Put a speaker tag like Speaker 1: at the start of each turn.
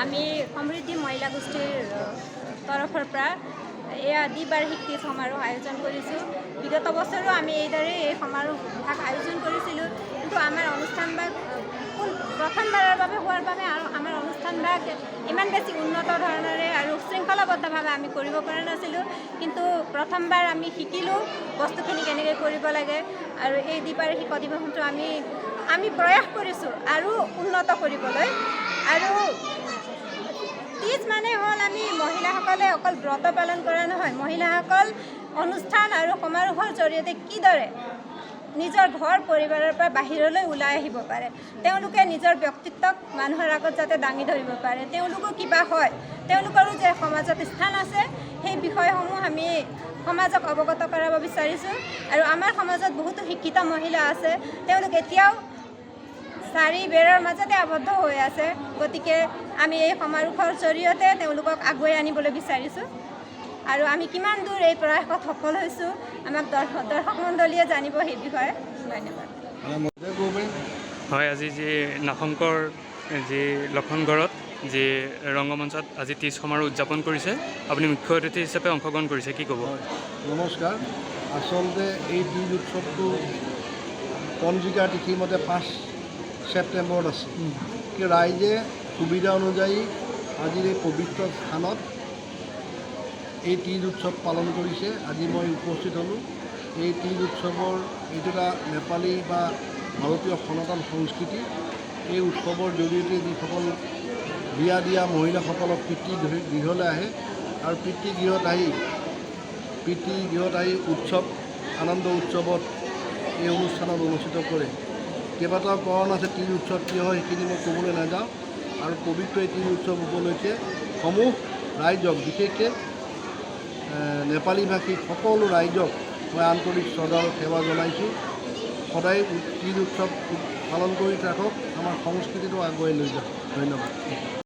Speaker 1: আমি সমৃদ্ধি মহিলা গোষ্ঠীৰ তৰফৰ পৰা এয়া দ্বিবাৰ্ষিক তীজ সমাৰোহ আয়োজন কৰিছোঁ। বিগত বছৰো আমি এইদৰে এই সমাৰোহভাগ আয়োজন কৰিছিলোঁ, কিন্তু আমাৰ অনুষ্ঠানভাগ প্ৰথমবাৰৰ বাবে হোৱাৰ বাবে আৰু আমাৰ অনুষ্ঠানভাগ ইমান বেছি উন্নত ধৰণেৰে আৰু শৃংখলাবদ্ধভাৱে আমি কৰিব পৰা নাছিলোঁ। কিন্তু প্ৰথমবাৰ আমি শিকিলোঁ বস্তুখিনি কেনেকৈ কৰিব লাগে, আৰু এই দ্বিবাৰ্ষিক অধিৱেশনটো আমি প্ৰয়াস কৰিছোঁ আৰু উন্নত কৰিবলৈ। আৰু তীজ মানে হ'ল আমি মহিলাসকলে অকল ব্ৰত পালন কৰা নহয়, মহিলাসকল অনুষ্ঠান আৰু সমাৰোহৰ জৰিয়তে কিদৰে নিজৰ ঘৰ পৰিবাৰৰ পৰা বাহিৰলৈ ওলাই আহিব পাৰে, তেওঁলোকে নিজৰ ব্যক্তিত্বক মানুহৰ আগত যাতে দাঙি ধৰিব পাৰে, তেওঁলোকো কিবা হয়, তেওঁলোকৰো যে সমাজত স্থান আছে, সেই বিষয়সমূহ আমি সমাজক অৱগত কৰাব বিচাৰিছোঁ। আৰু আমাৰ সমাজত বহুতো শিক্ষিত মহিলা আছে, তেওঁলোক এতিয়াও চাৰি বেৰৰ মাজতে আবদ্ধ হৈ আছে। গতিকে আমি এই সমাৰোহৰ জৰিয়তে তেওঁলোকক আগুৱাই আনিবলৈ বিচাৰিছোঁ। আৰু আমি কিমান দূৰ এই প্ৰয়াসত সফল হৈছোঁ আমাক দৰ্শক মণ্ডলীয়ে জানিব সেই বিষয়ে। ধন্যবাদ।
Speaker 2: হয়, আজি যি নাগশংকৰ যি লক্ষণগড়ত যি ৰংগমঞ্চত আজি তীজ সমাৰোহ উদযাপন কৰিছে, আপুনি মুখ্য অতিথি হিচাপে অংশগ্ৰহণ কৰিছে, কি ক'ব?
Speaker 3: নমস্কাৰ। আচলতে এই তীজ উৎসৱটো পঞ্জিকাৰ তিথিমতে 5 ছেপ্টেম্বৰত আছে, কি ৰাইজে সুবিধা অনুযায়ী আজিৰ এই পবিত্ৰ স্থানত এই তীজ উৎসৱ পালন কৰিছে। আজি মই উপস্থিত হ'লোঁ। এই তীজ উৎসৱৰ এইটো এটা নেপালী বা ভাৰতীয় সনাতন সংস্কৃতি। এই উৎসৱৰ জৰিয়তে যিসকল বিয়া দিয়া মহিলাসকলক পিতৃগৃহলৈ আহে আৰু পিতৃগৃহত আহি উৎসৱ আনন্দ উৎসৱত এই অনুষ্ঠানত অনুষ্ঠিত কৰে। কেইবাটাও কাৰণ আছে তীজ উৎসৱ কি হয় সেইখিনি মই ক'বলৈ নাযাওঁ। আৰু পবিত্ৰ এই তীজ উৎসৱ উপলক্ষে সমূহ ৰাইজক, বিশেষকৈ নেপালী ভাষী সকলো ৰাইজক মই আন্তৰিক শ্ৰদ্ধা আৰু সেৱা জনাইছোঁ। সদায় তীজ উৎসৱ পালন কৰি থাকক, আমাৰ সংস্কৃতিটো আগুৱাই লৈ যাওক। ধন্যবাদ।